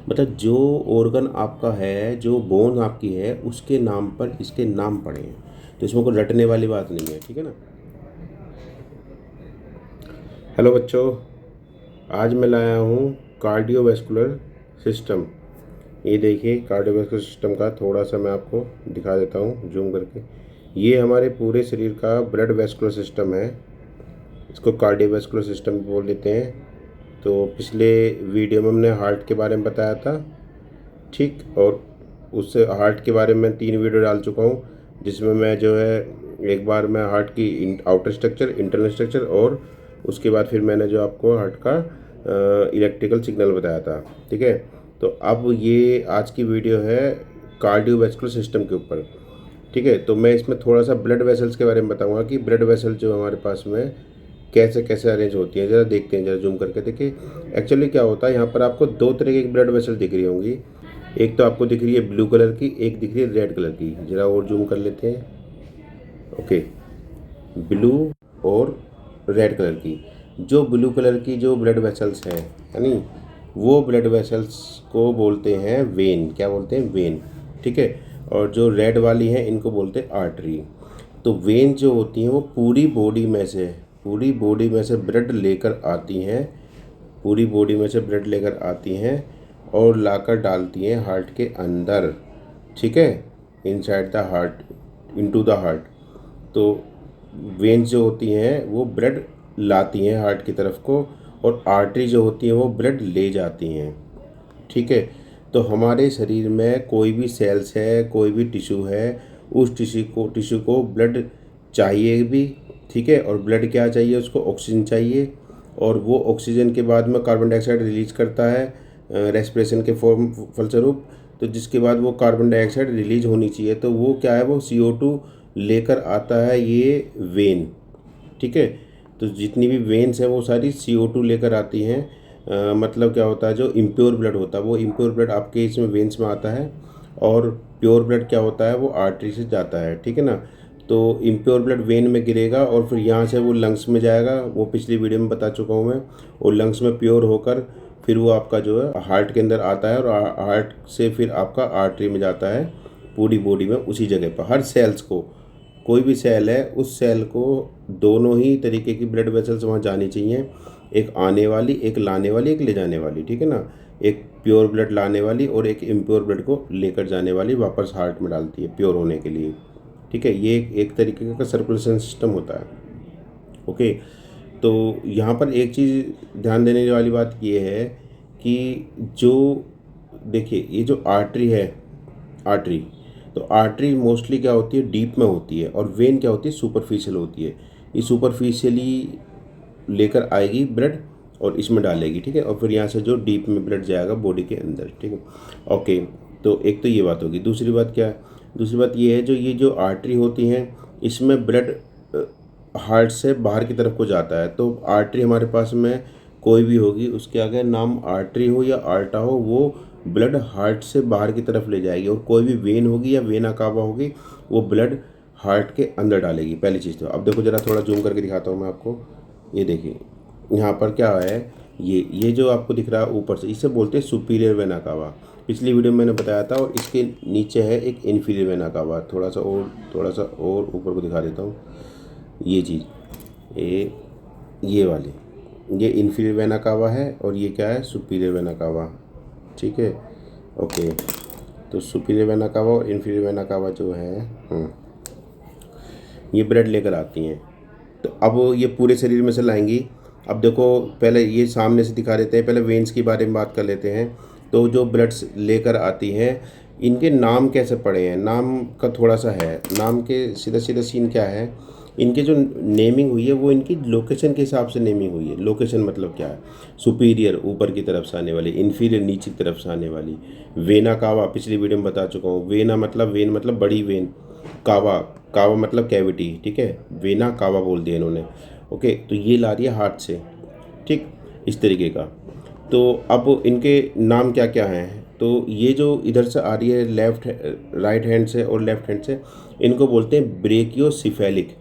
मतलब जो ऑर्गन आपका है, जो बोन आपकी है, उसके नाम पर इसके नाम पड़े हैं। तो इसमें कोई रटने वाली बात नहीं है, ठीक है ना। हेलो बच्चों, आज मैं लाया हूँ कार्डियोवैस्कुलर सिस्टम। ये देखिए कार्डियोवैस्कुलर सिस्टम का थोड़ा सा मैं आपको दिखा देता हूँ जूम करके। ये हमारे पूरे शरीर का ब्लड वैस्कुलर सिस्टम है, इसको कार्डियोवैस्कुलर सिस्टम बोल देते हैं। तो पिछले वीडियो में हमने हार्ट के बारे में बताया था, ठीक। और उससे हार्ट के बारे में 3 वीडियो डाल चुका हूँ, जिसमें मैं जो है एक बार मैं हार्ट की आउटर स्ट्रक्चर, इंटरनल स्ट्रक्चर, और उसके बाद फिर मैंने जो आपको हार्ट का इलेक्ट्रिकल सिग्नल बताया था, ठीक है। तो अब ये आज की वीडियो है कार्डियोवैस्कुलर सिस्टम के ऊपर, ठीक है। तो मैं इसमें थोड़ा सा ब्लड वेसल्स के बारे में बताऊंगा कि ब्लड वेसल जो हमारे पास में कैसे कैसे अरेंज होती है। ज़रा देखते हैं, ज़रा जूम करके देखिए। एक्चुअली क्या होता है, यहाँ पर आपको 2 तरह की ब्लड वेसल दिख रही होंगी। एक तो आपको दिख रही है ब्लू कलर की, एक दिख रही है रेड कलर की। ज़रा और जूम कर लेते हैं। ओके, ब्लू और रेड कलर की। जो ब्लू कलर की जो ब्लड वेसल्स हैं, यानी वो ब्लड वेसल्स को बोलते हैं वेन। क्या बोलते हैं? वेन, ठीक है। और जो रेड वाली हैं इनको बोलते हैं आर्टरी। तो वेन जो होती हैं वो पूरी बॉडी में से ब्लड लेकर आती हैं, पूरी बॉडी में से ब्लड लेकर आती हैं और लाकर डालती हैं हार्ट के अंदर, ठीक है, inside the heart, into the heart. तो वेन्स जो होती हैं वो ब्लड लाती हैं हार्ट की तरफ को, और आर्टरी जो होती हैं वो ब्लड ले जाती हैं, ठीक है। तो हमारे शरीर में कोई भी सेल्स है, कोई भी टिश्यू है, उस टिश्यू को ब्लड चाहिए भी, ठीक है। और ब्लड क्या चाहिए उसको? ऑक्सीजन चाहिए। और वो ऑक्सीजन के बाद में कार्बन डाइऑक्साइड रिलीज करता है रेस्पिरेशन के फॉर्म फलस्वरूप। तो जिसके बाद वो कार्बन डाइऑक्साइड रिलीज होनी चाहिए, तो वो क्या है, वो CO2 लेकर आता है ये वेन, ठीक है। तो जितनी भी वेन्स हैं वो सारी CO2 लेकर आती हैं। मतलब क्या होता है, जो इम्प्योर ब्लड होता है वो इम्प्योर ब्लड आपके इसमें वेन्स में आता है, और प्योर ब्लड क्या होता है वो आर्टरी से जाता है, ठीक है ना। तो इम्प्योर ब्लड वेन में गिरेगा और फिर यहाँ से वो लंग्स में जाएगा, वो पिछली वीडियो में बता चुका हूँ मैं। और लंग्स में प्योर होकर फिर वो आपका जो है हार्ट के अंदर आता है, और हार्ट से फिर आपका आर्टरी में जाता है पूरी बॉडी में, उसी जगह पर। हर सेल्स को, कोई भी सेल है उस सेल को दोनों ही तरीके की ब्लड वेसल्स वहाँ जानी चाहिए, एक आने वाली, एक लाने वाली, एक ले जाने वाली, ठीक है ना। एक प्योर ब्लड लाने वाली और एक इम्प्योर ब्लड को लेकर जाने वाली वापस हार्ट में डालती है प्योर होने के लिए, ठीक है। ये एक तरीके का सर्कुलेशन सिस्टम होता है। ओके, तो यहाँ पर एक चीज़ ध्यान देने वाली बात ये है कि जो देखिए ये जो आर्टरी है, आर्टरी, तो आर्टरी मोस्टली क्या होती है, डीप में होती है, और वेन क्या होती है, सुपरफिशियल होती है। ये सुपरफिशियली लेकर आएगी ब्लड और इसमें डालेगी, ठीक है। और फिर यहाँ से जो डीप में ब्लड जाएगा बॉडी के अंदर, ठीक है। ओके, तो एक तो ये बात होगी। दूसरी बात क्या है? दूसरी बात ये है, जो ये जो आर्टरी होती हैं इसमें ब्लड हार्ट से बाहर की तरफ को जाता है। तो आर्टरी हमारे पास में कोई भी होगी, उसके आगे नाम आर्टरी हो या आर्टा हो, वो ब्लड हार्ट से बाहर की तरफ ले जाएगी। और कोई भी वेन होगी या वेना कावा होगी, वो ब्लड हार्ट के अंदर डालेगी, पहली चीज़। तो अब देखो ज़रा थोड़ा जूम करके दिखाता हूँ मैं आपको। ये देखिए यहाँ पर क्या है, ये जो आपको दिख रहा है ऊपर से, इसे बोलते हैं सुपीरियर वेना कावा। पिछली वीडियो में मैंने बताया था। और इसके नीचे है एक इन्फीरियर वेना कावा। थोड़ा सा और ऊपर को दिखा देता हूँ। ये चीज़, ये वाली, ये इन्फीरियर वेना कावा है, और ये क्या है, सुपीरियर वेना कावा, ठीक है। ओके, तो सुपीरियर वेना कावा और इन्फीरियर वेना कावा जो है, ये ब्लड लेकर आती हैं। तो अब ये पूरे शरीर में से लाएंगी। अब देखो, पहले ये सामने से दिखा देते हैं, पहले वेन्स के बारे में बात कर लेते हैं। तो जो ब्लड्स लेकर आती हैं, इनके नाम कैसे पड़े हैं, नाम का थोड़ा सा है। नाम के सीधा सीधा सीन क्या है, इनके जो नेमिंग हुई है वो इनकी लोकेशन के हिसाब से नेमिंग हुई है। लोकेशन मतलब क्या है, सुपीरियर ऊपर की तरफ से आने वाली, इन्फीरियर नीचे की तरफ से आने वाली। वेना कावा पिछली वीडियो में बता चुका हूँ। वेन मतलब बड़ी वेन, कावा, कावा मतलब कैविटी, ठीक है। वेना कावा बोल दिया इन्होंने। ओके, तो ये ला रही है हार्ट से, ठीक, इस तरीके का। तो अब इनके नाम क्या क्या हैं, तो ये जो इधर से आ रही है राइट हैंड से और लेफ्ट हैंड से, इनको बोलते हैं ब्रेकियोसिफेलिक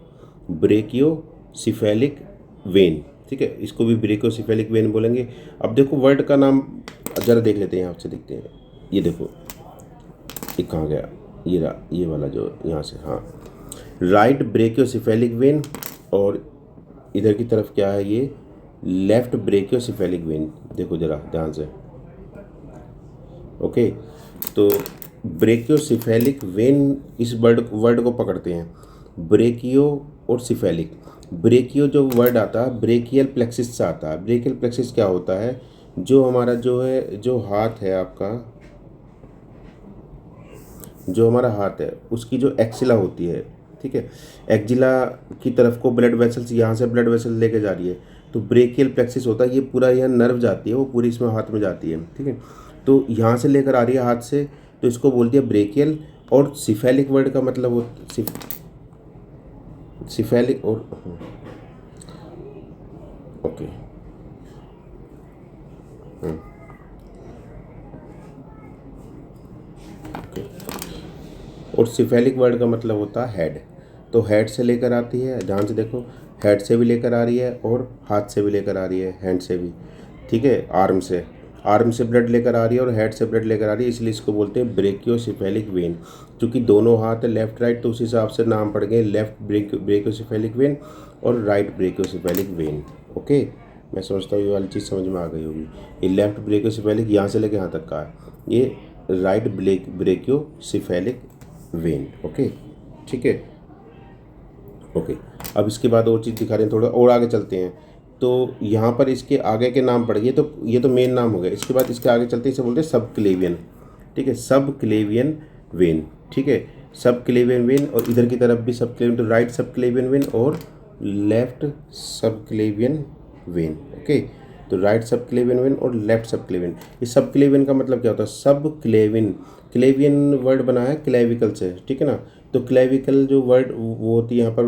वेन, ठीक है, इसको भी ब्रेकियोसेफेलिक वेन बोलेंगे। अब देखो वर्ड का नाम ज़रा देख लेते हैं, यहाँ से देखते हैं। ये देखो ये कहाँ गया, ये रहा, ये वाला जो यहाँ से, हाँ, राइट ब्रेकियोसेफेलिक वेन, और इधर की तरफ क्या है, ये लेफ्ट ब्रेकियोसेफेलिक वेन। देखो ज़रा ध्यान से। ओके, तो ब्रेकियोसेफेलिक वेन इस वर्ड को पकड़ते हैं, ब्रेकियो और सिफेलिक। ब्रेकियो जो वर्ड आता है ब्रेकियल प्लेक्सिस से आता है। ब्रेकियल प्लेक्सिस क्या होता है, जो हमारा जो है, जो हाथ है आपका, जो हमारा हाथ है उसकी जो एक्सिला होती है, ठीक है, एक्जिला की तरफ को ब्लड वेसल्स, यहाँ से ब्लड वेसल लेके जा रही है, तो ब्रेकियल प्लेक्सिस होता है। ये पूरा यहाँ नर्व जाती है, वो पूरी इसमें हाथ में जाती है, ठीक है, तो यहाँ से लेकर आ रही है हाथ से, तो इसको बोलती है ब्रेकियल। और सिफेलिक वर्ड का मतलब वो सिफेलिक और ओके, और सिफेलिक वर्ड का मतलब होता है हेड। तो हेड से लेकर आती है, ध्यान से देखो, हेड से भी लेकर आ रही है और हाथ से भी लेकर आ रही है, हैंड से भी, ठीक है, आर्म से ब्लड लेकर आ रही है और हेड से ब्लड लेकर आ रही है, इसलिए इसको बोलते हैं ब्रेकियोसेफेलिक वेन। क्योंकि दोनों हाथ है लेफ्ट राइट, तो उस हिसाब से नाम पड़ गए लेफ्ट ब्रेकियोसेफेलिक वेन और राइट ब्रेकियोसेफेलिक वेन। ओके, मैं समझता हूँ ये वाली चीज़ समझ में आ गई होगी। ये लेफ्ट ब्रेकियोसेफेलिक यहाँ से लेकर यहाँ तक का है, ये राइट ब्रेकियोसेफेलिक वेन। ओके, ठीक है, ओके। अब इसके बाद और चीज़ दिखा रहे हैं, थोड़ा और आगे चलते हैं। तो यहाँ पर इसके आगे के नाम पड़ गए, तो ये तो मेन नाम हो गया। इसके बाद इसके आगे चलते हैं, इसे बोलते हैं सब क्लेवियन, ठीक है, सब क्लेवियन वेन, ठीक है, सब क्लेवियन वेन। और इधर की तरफ भी सब क्लेवियन, तो राइट सब क्लेवियन वेन और लेफ्ट सब क्लेवियन वेन। ओके, तो राइट सब क्लेवियन वेन और लेफ्ट सब क्लेवियन। ये सब क्लेवियन का मतलब क्या होता है, सब क्लेवियन, क्लेवियन वर्ड बना है क्लेविकल से, ठीक है ना। तो क्लेविकल जो वर्ड वो होती है, यहाँ पर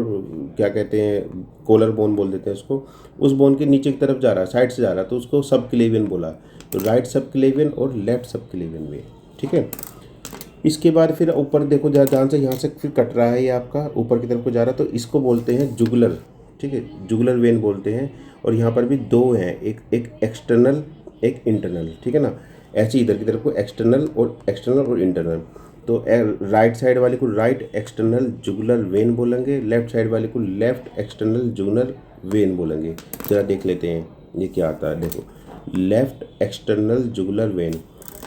क्या कहते हैं, कॉलर बोन बोल देते हैं उसको, उस बोन के नीचे की तरफ जा रहा है, साइड से जा रहा है, तो उसको सब क्लेवियन बोला। तो राइट सब क्लेवियन और लेफ्ट सब क्लेवियन वे, ठीक है। इसके बाद फिर ऊपर देखो, जहाँ से यहाँ से फिर कट रहा है, ये आपका ऊपर की तरफ को जा रहा है, तो इसको बोलते हैं जुगुलर, ठीक है, जुगुलर वेन बोलते हैं। और यहाँ पर भी दो हैं, एक एक्सटर्नल, एक इंटरनल, ठीक है ना। ऐसे इधर की तरफ को एक्सटर्नल और इंटरनल। तो राइट साइड वाले को राइट एक्सटर्नल जुगुलर वेन बोलेंगे, लेफ्ट साइड वाले को लेफ्ट एक्सटर्नल जुगुलर वेन बोलेंगे। जरा देख लेते हैं ये क्या आता है। देखो, लेफ्ट एक्सटर्नल जुगुलर वेन,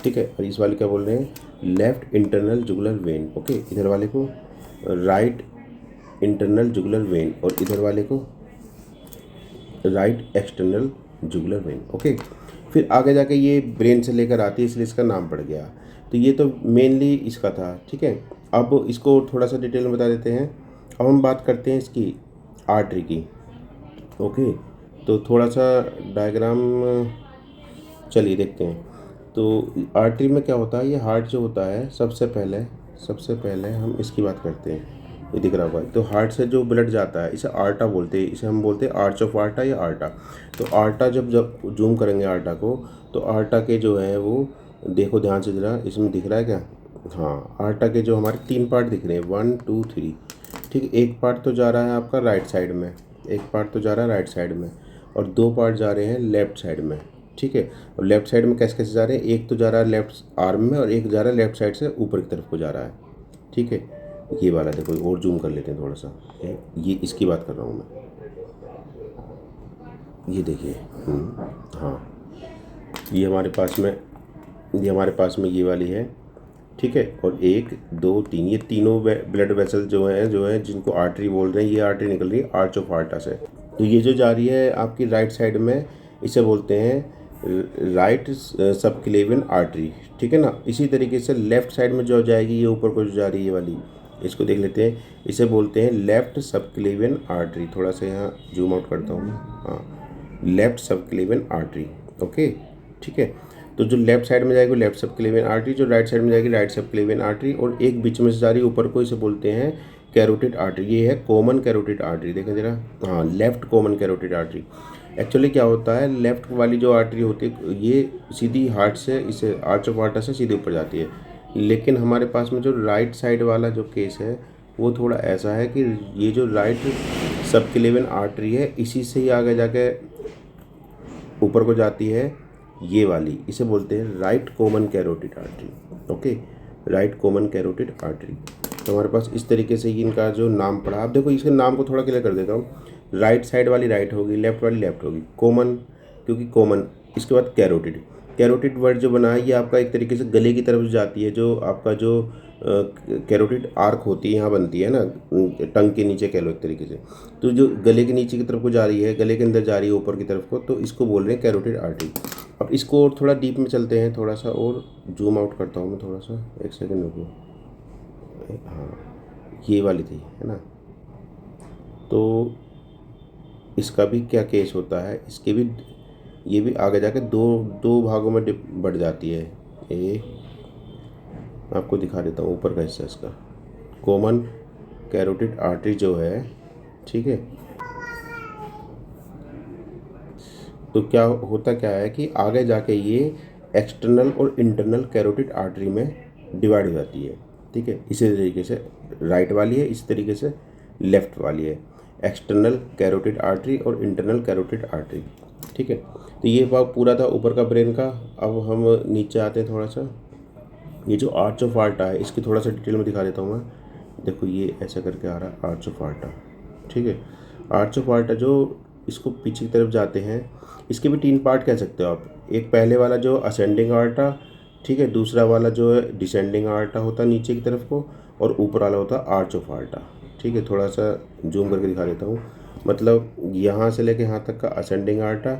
ठीक है, और इस वाले क्या बोल रहे हैं, left internal jugular vein. Okay, इधर वाले को राइट इंटरनल जुगुलर वेन और इधर वाले को right external jugular vein. Okay, फिर आगे जाके ये ब्रेन से लेकर आती है, इसलिए इसका नाम पड़ गया। तो ये तो मेनली इसका था, ठीक है। अब इसको थोड़ा सा डिटेल में बता देते हैं। अब हम बात करते हैं इसकी आर्टरी की। ओके, तो थोड़ा सा डायग्राम चलिए देखते हैं। तो आर्टरी में क्या होता है, ये हार्ट जो होता है, सबसे पहले हम इसकी बात करते हैं। ये दिख रहा होगा, तो हार्ट से जो ब्लड जाता है इसे आर्टा बोलते हैं, इसे हम बोलते हैं आर्च ऑफ आर्टा या आर्टा। तो आर्टा जब जूम करेंगे आर्टा को, तो आर्टा के जो है वो देखो ध्यान से ज़रा, इसमें दिख रहा है क्या, हाँ, आर्टा के जो हमारे 3 पार्ट दिख रहे हैं, 1 2 3, ठीक है। एक पार्ट तो जा रहा है आपका राइट साइड में, एक पार्ट तो जा रहा है राइट साइड में, और 2 पार्ट जा रहे हैं लेफ्ट साइड में, ठीक है। और लेफ्ट साइड में कैसे कैसे जा रहे हैं, एक तो जा रहा है लेफ्ट आर्म में और एक जा रहा है लेफ्ट साइड से ऊपर की तरफ को जा रहा है, ठीक है। ये वाला देखो, और जूम कर लेते हैं थोड़ा सा, ये इसकी बात कर रहा हूँ मैं, ये देखिए, हाँ, ये हमारे पास में ये वाली है, ठीक है। और 1 2 3, ये तीनों ब्लड वेसल जो है जिनको आर्टरी बोल रहे हैं, ये आर्टरी निकल रही है आर्च ऑफ आर्टा से। तो ये जो जा रही है आपकी राइट साइड में, इसे बोलते हैं राइट सबक्लेवियन आर्टरी, ठीक है ना। इसी तरीके से लेफ्ट साइड में जो जाएगी, ये ऊपर को जो जा रही है ये वाली, इसको देख लेते हैं, इसे बोलते हैं लेफ्ट सबक्लेवियन आर्टरी। थोड़ा सा यहाँ जूम आउट करता हूँ, हाँ, लेफ्ट सबक्लेवियन आर्टरी। ओके, ठीक है। तो जो लेफ्ट साइड में जाएगी लेफ्ट सबक्लेवियन आर्टरी, जो राइट साइड में जाएगी राइट सबक्लेवियन आर्टरी, और एक बीच में से जा रही है ऊपर को, इसे बोलते हैं कैरोटिड आर्टरी। ये है कॉमन कैरोटिड आर्टरी, देखें जरा, हाँ, left common carotid artery. Actually क्या होता है, लेफ्ट वाली जो आर्टरी होती है ये सीधी हार्ट से, इसे आर्च ऑफ आर्टा से सीधे ऊपर जाती है। लेकिन हमारे पास में जो राइट साइड वाला जो केस है वो थोड़ा ऐसा है कि ये जो राइट सबक्लेवियन आर्टरी है, इसी से ही आगे जाके ऊपर को जाती है ये वाली, इसे बोलते हैं right common carotid artery. Okay, right common carotid artery. तो हमारे पास इस तरीके से इनका जो नाम पड़ा। आप देखो इसके नाम को थोड़ा क्लियर कर देता हूँ। राइट साइड वाली राइट होगी, लेफ्ट वाली लेफ्ट होगी, कॉमन क्योंकि कॉमन। इसके बाद कैरोटिड। कैरोटिड वर्ड जो बना है ये आपका एक तरीके से गले की तरफ जाती है, जो आपका जो कैरोटिड आर्क होती है यहाँ बनती है ना, टंग के नीचे कह लो एक तरीके से। तो जो गले के नीचे की तरफ को जा रही है, गले के अंदर जा रही है ऊपर की तरफ को, तो इसको बोल रहे हैं कैरोटिड आर्टरी। अब इसको और थोड़ा डीप में चलते हैं, थोड़ा सा और जूम आउट करता हूँ मैं थोड़ा सा, एक सेकेंड रुको। हाँ, ये वाली थी है ना। तो इसका भी क्या केस होता है, इसके भी ये भी आगे जाके दो भागों में बढ़ जाती है। ये आपको दिखा देता हूँ ऊपर का हिस्सा इसका, कॉमन कैरोटिड आर्टरी जो है, ठीक है। तो क्या होता क्या है कि आगे जाके ये एक्सटर्नल और इंटरनल कैरोटिड आर्टरी में डिवाइड हो जाती है, ठीक है। इसी तरीके से राइट वाली है, इस तरीके से लेफ्ट वाली है, एक्सटर्नल कैरोटिड आर्टरी और इंटरनल कैरोटिड आर्टरी, ठीक है। तो ये बात पूरा था ऊपर का ब्रेन का। अब हम नीचे आते हैं थोड़ा सा। ये जो आर्च ऑफ आर्टा है इसकी थोड़ा सा डिटेल में दिखा देता हूँ मैं। देखो ये ऐसा करके आ रहा है आर्च ऑफ आर्टा, ठीक है। आर्च ऑफ आर्टा जो इसको पीछे की तरफ जाते हैं, इसके भी 3 पार्ट कह सकते हो आप। एक पहले वाला जो असेंडिंग आर्टा, ठीक है। दूसरा वाला जो है डिसेंडिंग आर्टा होता है नीचे की तरफ को, और ऊपर वाला होता है आर्च ऑफ आर्टा, ठीक है। थोड़ा सा जूम करके दिखा देता हूँ। मतलब यहाँ से लेके यहाँ तक का असेंडिंग आर्टा,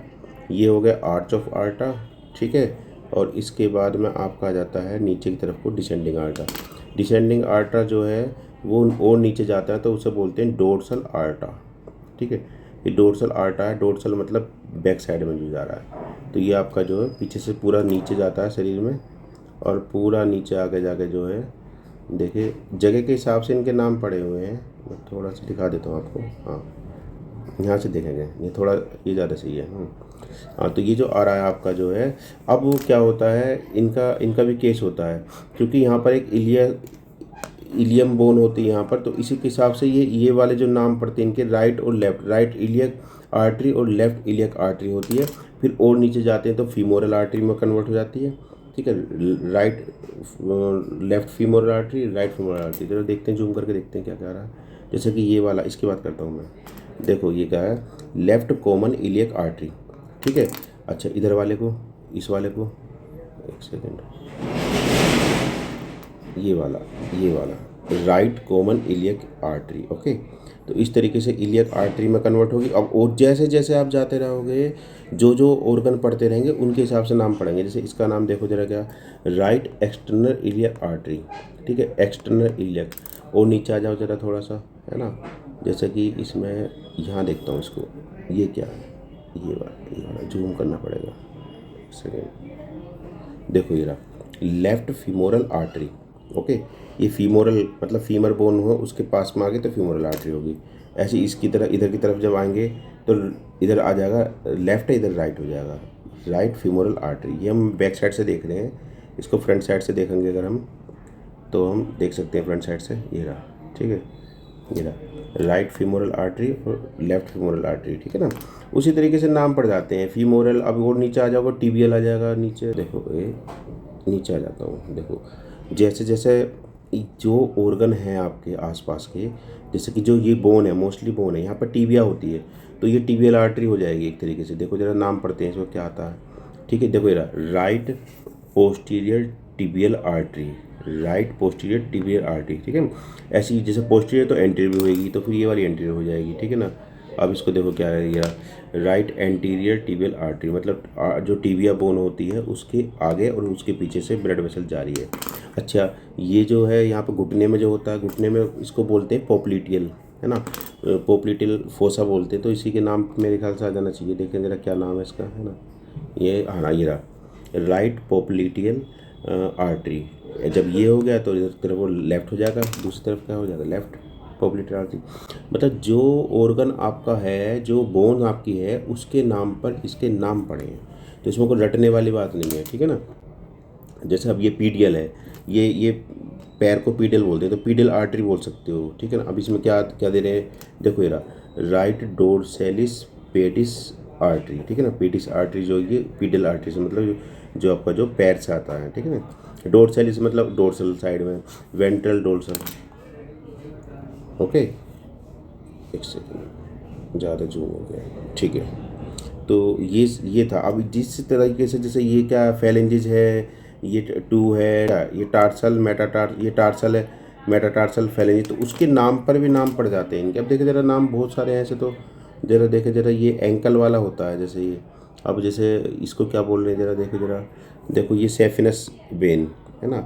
ये हो गया आर्च ऑफ आर्टा, ठीक है। और इसके बाद में आपका आ जाता है नीचे की तरफ को डिसेंडिंग आर्टा। डिसेंडिंग आर्टा जो है वो और नीचे जाता है तो उसे बोलते हैं डोर्सल आर्टा, ठीक है। ये डोर्सल आर्टा है, डोर्सल मतलब बैक साइड में जो जा रहा है। तो ये आपका जो है पीछे से पूरा नीचे जाता है शरीर में, और पूरा नीचे आगे जाके जो है, देखिए जगह के हिसाब से इनके नाम पड़े हुए हैं। मैं थोड़ा सा दिखा देता हूँ आपको। हाँ, यहाँ से देखेंगे, ये थोड़ा ये ज़्यादा सही है। हाँ, तो ये जो आ रहा है आपका जो है, अब वो क्या होता है, इनका भी केस होता है, क्योंकि यहाँ पर एक इलियम बोन होती है यहाँ पर। तो इसी के हिसाब से ये वाले जो नाम पड़ते हैं इनके, राइट और लेफ्ट, राइट इलियक आर्टरी और लेफ्ट इलियक आर्टरी होती है। फिर और नीचे जाते हैं तो फीमोरल आर्टरी में कन्वर्ट हो जाती है, ठीक है। Right left femoral artery, right femoral artery. चलो देखते हैं, जूम करके देखते हैं क्या कह रहा है। जैसे कि ये वाला, इसकी बात करता हूँ मैं। देखो ये क्या है, लेफ्ट कॉमन इलियक आर्टरी, ठीक है। अच्छा, इधर वाले को, इस वाले को, एक सेकेंड, ये वाला right common iliac artery, okay. तो इस तरीके से इलियक आर्टरी में कन्वर्ट होगी। अब और जैसे जैसे आप जाते रहोगे, जो ऑर्गन पढ़ते रहेंगे उनके हिसाब से नाम पढ़ेंगे। जैसे इसका नाम देखो जरा, क्या, राइट एक्सटर्नल इलियक आर्टरी, ठीक है, एक्सटर्नल इलियक। और नीचे आ जाओ जरा थोड़ा सा, है ना। जैसे कि इसमें यहाँ देखता हूँ इसको, ये क्या है, ये वाला जूम करना पड़ेगा, सेकेंड। देखो ये रहा लेफ्ट फीमोरल आर्टरी, ओके। ये फीमोरल मतलब फीमर बोन हो उसके पास में आगे तो फीमोरल आर्टरी होगी। ऐसे इसकी तरह इधर की तरफ जब आएंगे तो इधर आ जाएगा लेफ्ट है, इधर राइट हो जाएगा, राइट फीमोरल आर्टरी। ये हम बैक साइड से देख रहे हैं, इसको फ्रंट साइड से देखेंगे अगर हम, तो हम देख सकते हैं फ्रंट साइड से, ये रहा, ठीक है। ये रहा राइट फीमोरल आर्टरी और लेफ्ट फीमोरल आर्टरी, ठीक है ना। उसी तरीके से नाम पड़ जाते हैं फीमोरल। अब और नीचे आ जाओगे टीबियल आ जाएगा नीचे। देखो ये नीचे आ जाता हूँ। देखो जैसे जैसे जो ऑर्गन हैं आपके आसपास के, जैसे कि जो ये बोन है, मोस्टली बोन है, यहाँ पर टीबिया होती है, तो ये टीबियल आर्टरी हो जाएगी एक तरीके से। देखो जरा नाम पढ़ते हैं इसको क्या आता है, ठीक है। देखो ये right posterior tibial artery, right posterior tibial artery, ठीक है। ऐसी जैसे पोस्टीरियर तो एंटीरियर होएगी, तो फिर ये वाली एंटीरियर हो जाएगी, ठीक है ना। अब इसको देखो क्या है, ये राइट एंटीरियर टीबियल आर्टरी, मतलब जो टीबिया बोन होती है उसके आगे और उसके पीछे से ब्लड वेसल जा रही है। अच्छा, ये जो है यहाँ पर घुटने में जो होता है, घुटने में इसको बोलते हैं पोप्लिटियल, है ना, पोप्लिटियल फोसा बोलते हैं। तो इसी के नाम मेरे ख्याल से आ जाना चाहिए। देखें जरा क्या नाम है इसका, है ना, ये हाँ ये रहा राइट पोप्लिटियल आर्टरी। जब ये हो गया तो इधर तरफ वो लेफ्ट हो जाएगा, दूसरी तरफ क्या हो जाएगा, लेफ्ट पोप्लिटियल आर्टरी। मतलब जो ऑर्गन आपका है, जो बोन आपकी है, उसके नाम पर इसके नाम पड़े हैं। तो इसमें कोई रटने वाली बात नहीं है, ठीक है ना। जैसे अब ये पीडियल है, ये पैर को पीडियल बोलते हैं, तो पीडियल आर्टरी बोल सकते हो, ठीक है ना। अब इसमें क्या क्या दे रहे हैं, देखो ये रहा राइट डोर्सेलिस पेडिस आर्टरी, ठीक है ना। पीडियस आर्टरी जो ये पीडियल आर्टरी से मतलब जो आपका जो पैर से आता है, ठीक है ना। डोर्सैलिस मतलब डोर्सल साइड में, वेंट्रल डोर्सल। ओके, एक सेकेंड, ज़्यादा जूम हो गया, ठीक है। तो ये था। अब जिस तरीके से जैसे ये क्या फेलेंजेस है, ये टू है, ये टार्सल ये टार्सल है, मेटाटार्सल फेलेंजेस, तो उसके नाम पर भी नाम पड़ जाते हैं इनके। अब देखे जरा, नाम बहुत सारे हैं ऐसे, तो जरा देखे जरा, ये एंकल वाला होता है जैसे ये। अब जैसे इसको क्या बोल रहे हैं जरा देखो, जरा देखो, ये सेफिनस वेन है ना,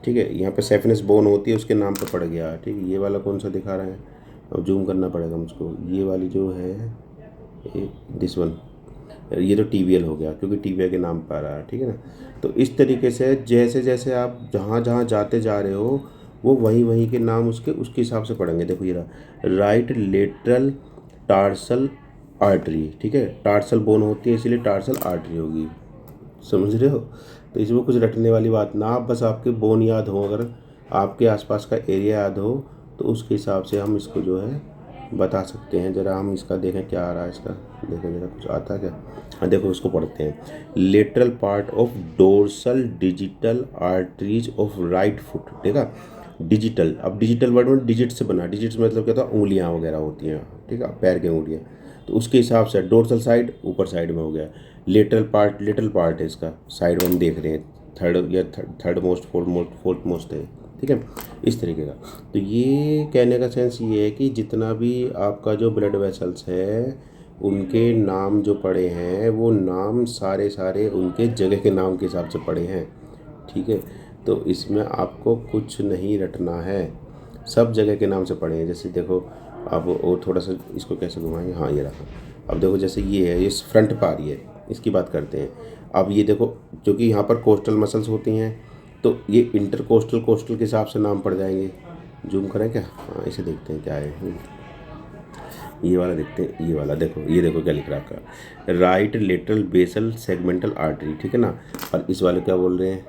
ठीक है। यहाँ पे सेफिनस बोन होती है, उसके नाम पर पड़ गया, ठीक है। ये वाला कौन सा दिखा रहे हैं, अब जूम करना पड़ेगा मुझको। ये वाली जो है, दिस वन, ये तो टीबीएल हो गया क्योंकि टीबीएल के नाम पर आ रहा है, ठीक है ना। तो इस तरीके से जैसे जैसे आप जहाँ जहाँ जाते जा रहे हो, वो वहीं वहीं के नाम उसके हिसाब से पढ़ेंगे। देखो ये रहा, राइट लेटरल टार्सल आर्टरी, ठीक है। टार्सल बोन होती है इसीलिए टार्सल आर्टरी होगी, समझ रहे हो। तो इसमें कुछ रटने वाली बात ना, आप बस आपके बोन याद हो, अगर आपके आसपास का एरिया याद हो, तो उसके हिसाब से हम इसको जो है बता सकते हैं। ज़रा हम इसका देखें क्या आ रहा है इसका, देखें ज़रा कुछ आता है क्या। हाँ देखो, उसको पढ़ते हैं। Lateral part of dorsal digital arteries of right foot, ठीक है। डिजिटल, अब डिजिटल वर्ड में डिजिट से बना, डिजिट्स मतलब क्या था, उंगलियाँ वगैरह होती हैं, ठीक है, पैर की उंगलियाँ। तो उसके हिसाब से डोर्सल साइड ऊपर साइड में हो गया। लेटरल पार्ट है इसका, साइड में हम देख रहे हैं, थर्ड मोस्ट फोर्थ मोस्ट है, ठीक है, इस तरीके का। तो ये कहने का सेंस ये है कि जितना भी आपका जो ब्लड वेसल्स है, उनके नाम जो पड़े हैं, वो नाम सारे उनके जगह के नाम के हिसाब से पड़े हैं, ठीक है। तो इसमें आपको कुछ नहीं रटना है, सब जगह के नाम से पड़े हैं। जैसे देखो, अब और थोड़ा सा इसको कैसे घुमाएंगे, हाँ ये रहा। अब देखो जैसे ये है, ये फ्रंट पारी है, इसकी बात करते हैं। अब ये देखो, क्योंकि यहाँ पर कोस्टल मसल्स होती हैं, तो ये कोस्टल के हिसाब से नाम पड़ जाएंगे। जूम करें क्या, हाँ इसे देखते हैं क्या है। ये वाला देखते हैं, ये वाला देखो, ये देखो क्या लिख रहा है, right lateral basal segmental artery, ठीक है ना। और इस वाले क्या बोल रहे हैं,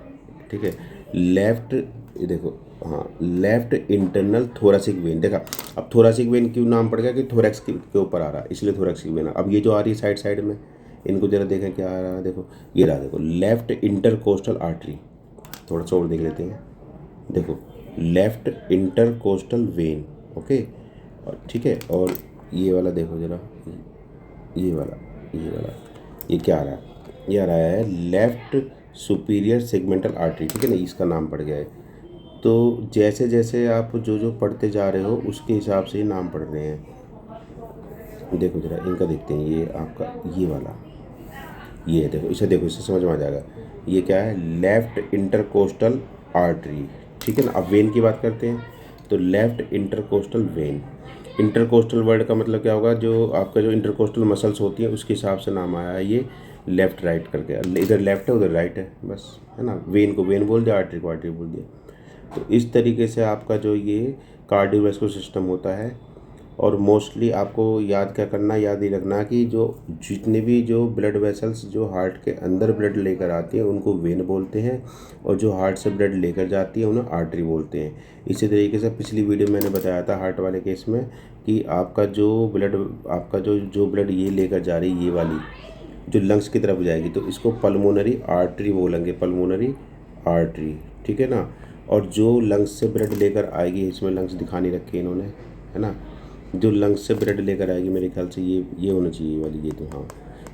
ठीक है, लेफ्ट, ये देखो, हाँ लेफ्ट इंटरनल थोरेसिक वेन। देखा, अब थोरेसिक वेन क्यों नाम पड़ गया कि थोरेक्स के ऊपर आ रहा है, इसलिए थोरेसिक वेन। अब ये जो आ रही है साइड में, इनको जरा देखें क्या आ रहा है। देखो ये रहा, देखो लेफ्ट इंटरकोस्टल आर्टरी, थोड़ा सा और देख लेते हैं। देखो लेफ्ट इंटरकोस्टल वेन, ओके, और ठीक है। और ये वाला देखो जरा, ये वाला ये क्या आ रहा है, ये आ रहा है लेफ्ट सुपीरियर सेगमेंटल आर्टरी, ठीक है ना, इसका नाम पड़ गया है। तो जैसे जैसे आप जो पढ़ते जा रहे हो, उसके हिसाब से ही नाम पढ़ रहे हैं। देखो जरा इनका देखते हैं, ये आपका ये वाला, ये देखो, इसे समझ में आ जाएगा। ये क्या है, लेफ्ट इंटरकोस्टल आर्टरी, ठीक है ना। अब वेन की बात करते हैं, तो left intercostal when. Intercostal word का मतलब क्या होगा, जो आपका जो इंटरकोस्टल मसल्स होती हैं उसके हिसाब से नाम आया है ये लेफ्ट राइट करके। इधर लेफ्ट है उधर राइट है, बस, है ना। वेन को वेन बोल दिया, आर्टरी को आर्टरी बोल दिया। तो इस तरीके से आपका जो ये कार्डियोवैस्कुलर सिस्टम होता है। और मोस्टली आपको याद क्या करना, याद ही रखना कि जो जितने भी जो ब्लड वेसल्स जो हार्ट के अंदर ब्लड लेकर आती हैं उनको वेन बोलते हैं, और जो हार्ट से ब्लड लेकर जाती है उन्हें आर्टरी बोलते हैं। इसी तरीके से पिछली वीडियो मैंने बताया था हार्ट वाले केस में कि आपका जो ब्लड ये लेकर जा रही, ये वाली जो लंग्स की तरफ जाएगी, तो इसको पल्मोनरी आर्टरी बोलेंगे, पल्मोनरी आर्टरी, ठीक है ना। और जो लंग्स से ब्लड लेकर आएगी, इसमें लंग्स दिखानी रखी इन्होंने, है ना, जो लंग्स से ब्लड लेकर आएगी, मेरे ख्याल से ये होना चाहिए ये वाली, ये तो हाँ,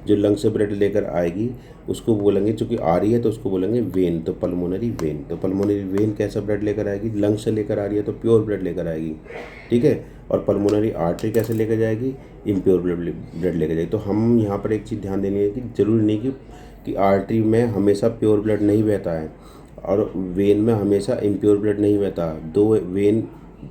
जो लंग्स से ब्लड लेकर आएगी उसको बोलेंगे, चूँकि आ रही है तो उसको बोलेंगे वेन, तो पल्मोनरी वेन। तो पल्मोनरी वेन कैसा ब्लड लेकर आएगी, लंग्स से लेकर आ रही है तो प्योर ब्लड लेकर आएगी, ठीक है। और पल्मोनरी आर्टरी कैसे लेकर जाएगी, इम्प्योर ब्लड लेकर जाएगी। तो हम यहाँ पर एक चीज़ ध्यान देनी है कि ज़रूरी नहीं कि आर्टरी में हमेशा प्योर ब्लड नहीं बहता है और वेन में हमेशा इम्प्योर ब्लड नहीं बहता।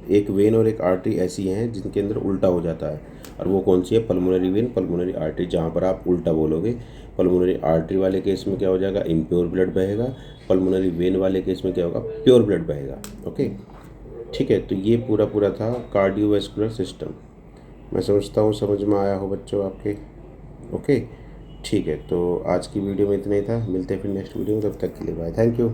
एक वेन और एक आर्टरी ऐसी हैं जिनके अंदर उल्टा हो जाता है, और वो कौन सी है, पल्मोनरी वेन, पल्मोनरी आर्टरी। जहाँ पर आप उल्टा बोलोगे, पल्मोनरी आर्टरी वाले केस में क्या हो जाएगा, इम्प्योर ब्लड बहेगा, पल्मोनरी वेन वाले केस में क्या होगा, प्योर ब्लड बहेगा, ओके, ठीक है। तो ये पूरा था कार्डियोवैस्कुलर सिस्टम। मैं समझता हूँ समझ में आया हो बच्चों आपके, ओके, ठीक है। तो आज की वीडियो में इतना ही था, मिलते हैं फिर नेक्स्ट वीडियो में, तब तक के लिए बाय, थैंक यू।